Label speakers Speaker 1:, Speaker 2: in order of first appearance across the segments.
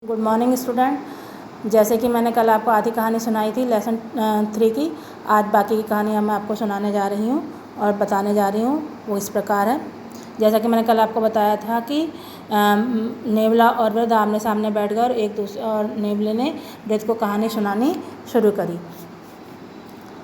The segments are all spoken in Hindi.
Speaker 1: Good morning student. जैसे कि मैंने कल आपको आधी कहानी सुनाई थी लेसन 3 की, आज बाकी की कहानी मैं आपको सुनाने जा रही हूँ और बताने जा रही हूँ। वो इस प्रकार है। जैसा कि मैंने कल आपको बताया था कि नेवला और वृद्ध आमने सामने बैठ गए और एक दूसरे और नेवले ने वृद्ध को कहानी सुनानी शुरू करी।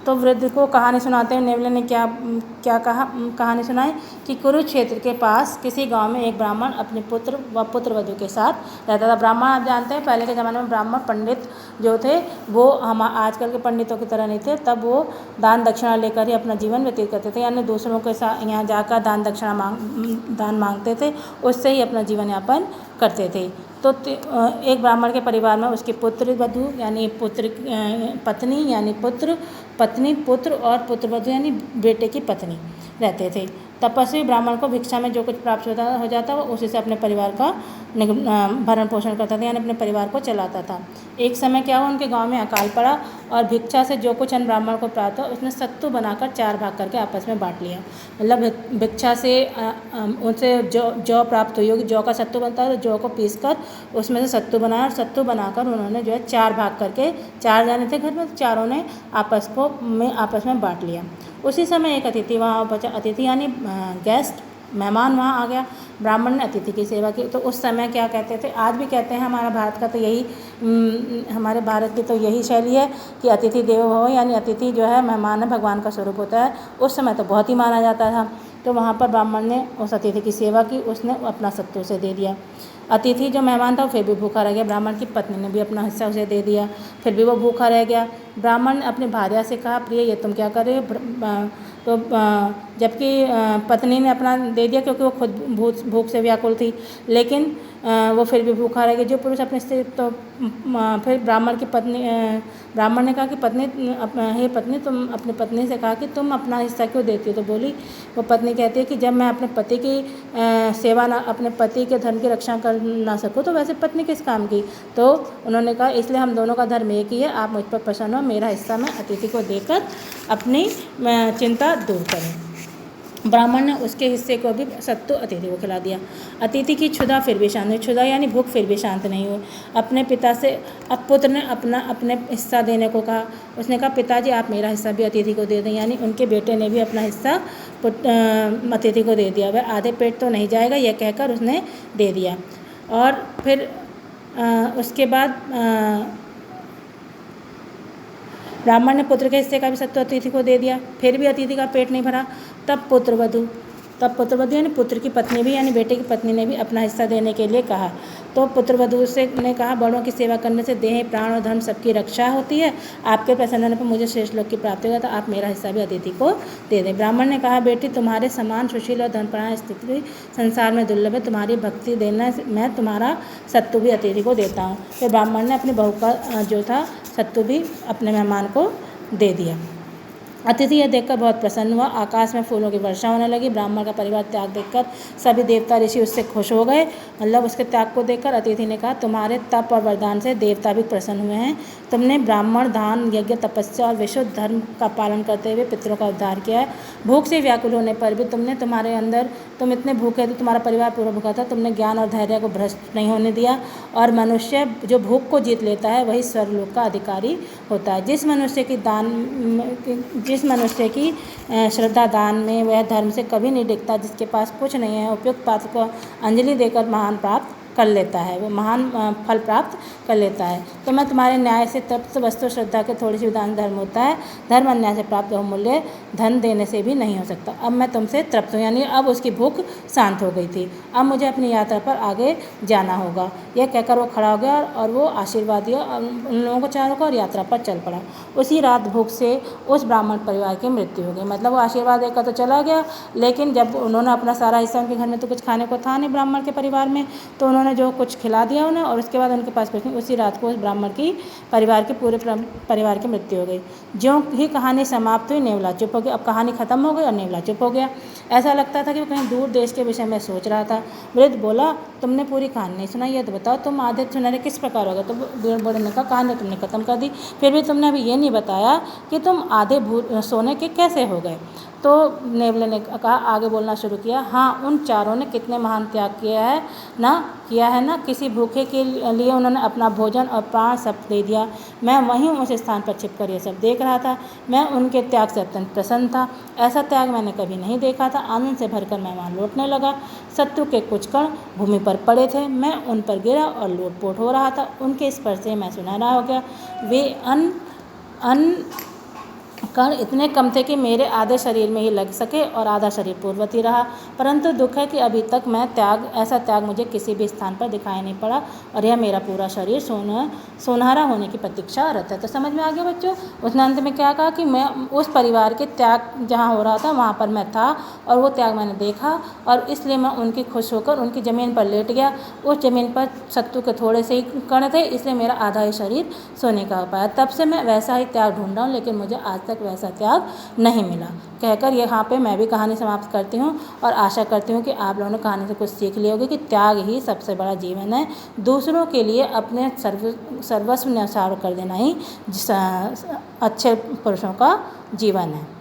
Speaker 1: तो वृद्ध को कहानी सुनाते हुए नेवले ने क्या कहानी सुनाई कि कुरुक्षेत्र के पास किसी गांव में एक ब्राह्मण अपने पुत्र व पुत्रवधू के साथ रहता था। ब्राह्मण आप जानते हैं, पहले के ज़माने में ब्राह्मण पंडित जो थे वो हम आजकल के पंडितों की तरह नहीं थे। तब वो दान दक्षिणा लेकर ही अपना जीवन व्यतीत करते थे, यानी दूसरों के साथ यहाँ जाकर दान मांगते थे, उससे ही अपना जीवन यापन करते थे। तो एक ब्राह्मण के परिवार में उसके पुत्र वधू यानी पत्नी यानी पत्नी पुत्र और पुत्रवधू यानी बेटे की पत्नी रहते थे। तपस्वी ब्राह्मण को भिक्षा में जो कुछ प्राप्त हो जाता वो उसी से अपने परिवार का भरण पोषण करता था, यानी अपने परिवार को चलाता था। एक समय क्या हुआ, उनके गांव में अकाल पड़ा और भिक्षा से जो कुछ अन्न ब्राह्मण को प्राप्त हुआ उसने सत्तू बनाकर 4 भाग करके आपस में बांट लिया। मतलब भिक्षा से उनसे जौ प्राप्त हुई होगी, जौ का सत्तू बनता है, तो जौ को पीस कर उसमें से सत्तू बनाया और सत्तू बनाकर उन्होंने जो है 4 भाग करके, 4 जाने थे घर में, चारों ने आपस में बांट लिया। उसी समय एक अतिथि वहाँ बचा, अतिथि यानी गेस्ट, मेहमान वहाँ आ गया। ब्राह्मण ने अतिथि की सेवा की। तो उस समय क्या कहते थे, आज भी कहते हैं, हमारा भारत का तो यही हमारे भारत की तो यही शैली है कि अतिथि देवो भव, यानी अतिथि जो है मेहमान है, भगवान का स्वरूप होता है। उस समय तो बहुत ही माना जाता था। तो वहाँ पर ब्राह्मण ने उस अतिथि की सेवा की, उसने अपना सत्तू से दे दिया। अतिथि जो मेहमान था फिर भी भूखा रह गया। ब्राह्मण की पत्नी ने भी अपना हिस्सा उसे दे दिया, फिर भी वो भूखा रह गया। ब्राह्मण ने अपनी भार्या से कहा, प्रिय ये तुम क्या कर रहे हो? तो जबकि पत्नी ने अपना दे दिया क्योंकि वो खुद भूख से व्याकुल थी, लेकिन वो फिर भी भूखा रह गया। जो पुरुष अपने स्त्री, तो फिर ब्राह्मण ने कहा कि हे पत्नी, तुम अपनी पत्नी से कहा कि तुम अपना हिस्सा क्यों देती हो? तो बोली वो पत्नी कहती है कि जब मैं अपने पति की सेवा ना, अपने पति के धन की रक्षा कर ना सकूँ तो वैसे पत्नी किस काम की? तो उन्होंने कहा इसलिए हम दोनों का धर्म एक ही है, आप मुझ पर प्रसन्न हो, मेरा हिस्सा मैं अतिथि को देकर अपनी चिंता दूर करें। ब्राह्मण ने उसके हिस्से को भी सत्तू अतिथि को खिला दिया। अतिथि की क्षुधा फिर भी शांत नहीं, क्षुधा यानी भूख फिर भी शांत नहीं हुई। अपने पिता से अब पुत्र ने अपने हिस्सा देने को कहा। उसने कहा पिताजी आप मेरा हिस्सा भी अतिथि को दे दें, यानी उनके बेटे ने भी अपना हिस्सा अतिथि को दे दिया। वह आधे पेट तो नहीं जाएगा, यह कहकर उसने दे दिया। और फिर उसके बाद ब्राह्मण ने पुत्र के हिस्से का भी सत्तू अतिथि को दे दिया, फिर भी अतिथि का पेट नहीं भरा। तब पुत्रवधू यानी पुत्र की पत्नी भी, यानी बेटे की पत्नी ने भी अपना हिस्सा देने के लिए कहा। तो पुत्रवधू से ने कहा, बड़ों की सेवा करने से देह, प्राण और धर्म सबकी रक्षा होती है। आपके प्रसन्न होने पर मुझे श्रेष्ठ लोक की प्राप्ति होगा, तो आप मेरा हिस्सा भी अतिथि को दे दें। ब्राह्मण ने कहा, बेटी तुम्हारे समान सुशील और धर्मपरायण स्त्री संसार में दुर्लभ है, तुम्हारी भक्ति देना मैं तुम्हारा सत्तू भी अतिथि को देता हूँ। फिर ब्राह्मण ने अपनी बहू का जो था सत्तू भी अपने मेहमान को दे दिया। अतिथि यह देखकर बहुत प्रसन्न हुआ। आकाश में फूलों की वर्षा होने लगी। ब्राह्मण का परिवार त्याग देखकर सभी देवता ऋषि उससे खुश हो गए। मतलब उसके त्याग को देखकर अतिथि ने कहा, तुम्हारे तप और वरदान से देवता भी प्रसन्न हुए हैं। तुमने ब्राह्मण, दान, यज्ञ, तपस्या और विशुद्ध धर्म का पालन करते हुए पितरों का उद्धार किया है। भूख से व्याकुल होने पर भी तुम्हारे अंदर, तुम इतने भूखे थे, तुम्हारा परिवार पूरा भूखा था, तुमने ज्ञान और धैर्य को भ्रष्ट नहीं होने दिया। और मनुष्य जो भूख को जीत लेता है वही स्वर्गलोक का अधिकारी होता है। जिस मनुष्य की श्रद्धा दान में, वह धर्म से कभी नहीं डिगता। जिसके पास कुछ नहीं है, उपयुक्त पात्र को अंजलि देकर महान प्राप्त कर लेता है, वो महान फल प्राप्त कर लेता है। तो मैं तुम्हारे न्याय से तृप्त, वस्तु श्रद्धा के थोड़ी सी दान धर्म होता है। धर्म अन्याय से प्राप्त बहुमूल्य धन देने से भी नहीं हो सकता। अब मैं तुमसे तृप्त हूँ, यानी अब उसकी भूख शांत हो गई थी। अब मुझे अपनी यात्रा पर आगे जाना होगा। यह कहकर वो खड़ा हो गया और वो आशीर्वाद दिया उन लोगों को चारों को और यात्रा पर चल पड़ा। उसी रात भूख से उस ब्राह्मण परिवार की मृत्यु हो गई। मतलब वो आशीर्वाद देकर तो चला गया, लेकिन जब उन्होंने अपना सारा हिस्सा, उनके घर में तो कुछ खाने को था नहीं ब्राह्मण के परिवार में, तो उन्होंने जो कुछ खिला दिया उन्हें और उसके बाद उनके पास कुछ नहीं। उसी रात को उस ब्राह्मण की परिवार के पूरे परिवार की मृत्यु हो गई। ज्यों ही कहानी समाप्त हुई, नेवला चुप हो गया। अब कहानी खत्म हो गई और नेवला चुप हो गया। ऐसा लगता था कि वो कहीं दूर देश के विषय में सोच रहा था। वृद्ध बोला, तुमने पूरी कहानी नहीं सुनाई, ये तो बताओ तुम आधे सुनहरे किस प्रकार होगा? तो बूढ़े ने कहा, कहानी तुमने खत्म कर दी, फिर भी तुमने अभी ये नहीं बताया कि तुम आधे सोने के कैसे हो गए? तो नेवले ने कहा, आगे बोलना शुरू किया, हाँ, उन चारों ने कितने महान त्याग किया है ना, किया है ना, किसी भूखे के लिए उन्होंने अपना भोजन और प्राण सब दे दिया। मैं वहीं उस स्थान पर छिपकर ये सब देख रहा था। मैं उनके त्याग से अत्यंत प्रसन्न था। ऐसा त्याग मैंने कभी नहीं देखा था। आनंद से भरकर मैं वहाँ लौटने लगा। शत्रु के कुछ कण भूमि पर पड़े थे। मैं उन पर गिरा और लोटपोट हो रहा था। उनके स्पर्श से मैं सुनहरा हो गया। वे अन कण इतने कम थे कि मेरे आधे शरीर में ही लग सके और आधा शरीर पूर्ववत ही रहा। परंतु दुख है कि अभी तक मैं ऐसा त्याग मुझे किसी भी स्थान पर दिखाई नहीं पड़ा और यह मेरा पूरा शरीर सुनहरा होने की प्रतीक्षारत है। तो समझ में आ गया बच्चों। उसने अंत में क्या कहा कि मैं उस परिवार के त्याग जहाँ हो रहा था वहाँ पर मैं था और वो त्याग मैंने देखा और इसलिए मैं उनकी खुश होकर उनकी ज़मीन पर लेट गया। उस ज़मीन पर शत्रु के थोड़े से ही कण थे, इसलिए मेरा आधा ही शरीर सोने का हो पाया। तब से मैं वैसा ही त्याग ढूंढ रहा हूँ, लेकिन मुझे आज तक वैसा त्याग नहीं मिला। कहकर यहाँ पे मैं भी कहानी समाप्त करती हूँ और आशा करती हूँ कि आप लोगों ने कहानी से कुछ सीख लिया होगा कि त्याग ही सबसे बड़ा जीवन है। दूसरों के लिए अपने सर्वस्व न्यौछावर कर देना ही अच्छे पुरुषों का जीवन है।